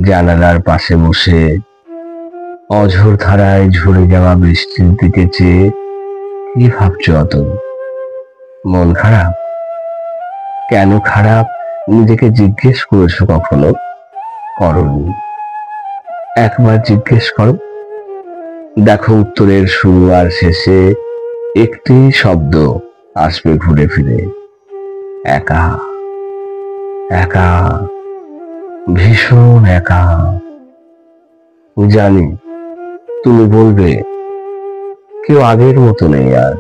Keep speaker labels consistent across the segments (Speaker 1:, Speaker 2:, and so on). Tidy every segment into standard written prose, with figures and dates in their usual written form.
Speaker 1: জানালার পাশে বসে অঝোর ধারায় ঝরে যাওয়া বৃষ্টির দিকে চেয়ে কি ভাবছো অত? মন খারাপ? কেন খারাপ নিজেকে জিজ্ঞেস করেছো কখনো? করনি। একবার জিজ্ঞেস করো, দেখো উত্তরের শুরু আর শেষে একটি শব্দ আসবে ঘুরে ফিরে, একা। একা, ভীষণ একা। জানি তুমি বলবে কেউ আগের মতো নেই আর,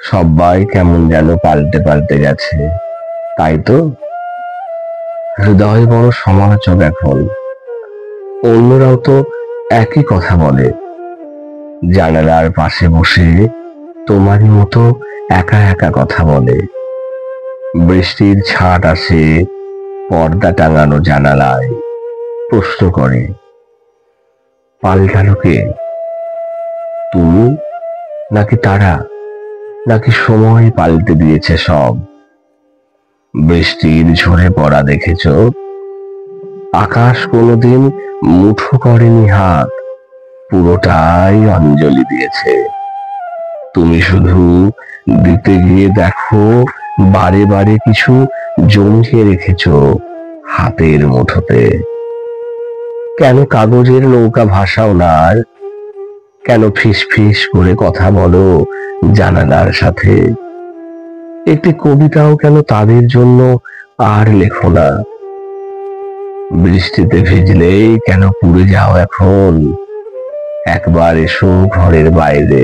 Speaker 1: সবাই কেমন যেন পাল্টে পাল্টে গেছে, তাই তো। হৃদয় বড় সমালোচক এখন, অন্যরাও তো একই কথা বলে। জানালার পাশে বসে তোমারই মতো একা একা কথা বলে। বৃষ্টির ছাট আসে পর্দা টাঙানো জানালায়, প্রশ্ন করে, পাল্টালো কে? তুমি নাকি তারা, নাকি সময় পাল্টে দিয়েছে সব? বৃষ্টির ঝরে পড়া দেখেছ? আকাশ কোনোদিন মুঠো করেনি হাত, পুরোটাই অঞ্জলি দিয়েছে। তুমি শুধু দিতে গিয়ে দেখো বারে বারে কিছু জমিয়ে রেখেছ হাতের মুঠোতে। কেন কাগজের নৌকা ভাসাও না আর? কেন ফিস ফিস করে কথা বলো জানালার সাথে? একটি কবিতাও কেন তাদের জন্য আর লেখো না? বৃষ্টিতে ভিজলেই কেন পুড়ে যাও এখন? একবার এসো ঘরের বাইরে।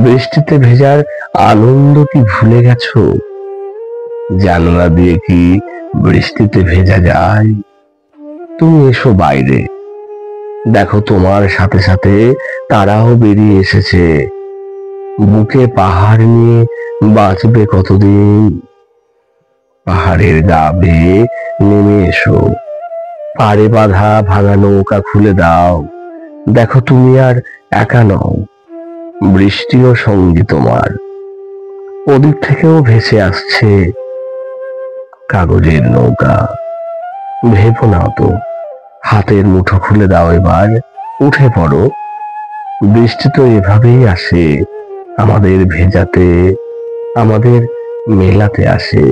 Speaker 1: বৃষ্টিতে ভেজার আনন্দ কি ভুলে গেছো? জানালা দিয়ে কি বৃষ্টিতে ভেজা যায়? তুমি এসো বাইরে, দেখো তোমার সাথে সাথে তারাও বেরিয়ে এসেছে। বুকে পাহাড় নিয়ে বাঁচবে কতদিন? পাহাড়ের গা বেয়ে নেমে এসো, পাড়ে বাঁধা ভাঙা নৌকা খুলে দাও। দেখো তুমি আর একা নও, বৃষ্টিও সঙ্গী তোমার। ওদিক থেকেও ভেসে আসছে কাগজের নৌকা। ভেবো না তো, হাতের মুঠো খুলে দাও এবার, উঠে পড়ো। বৃষ্টি তো এভাবেই আসে, আমাদের ভেজাতে, আমাদের মেলাতে আসে।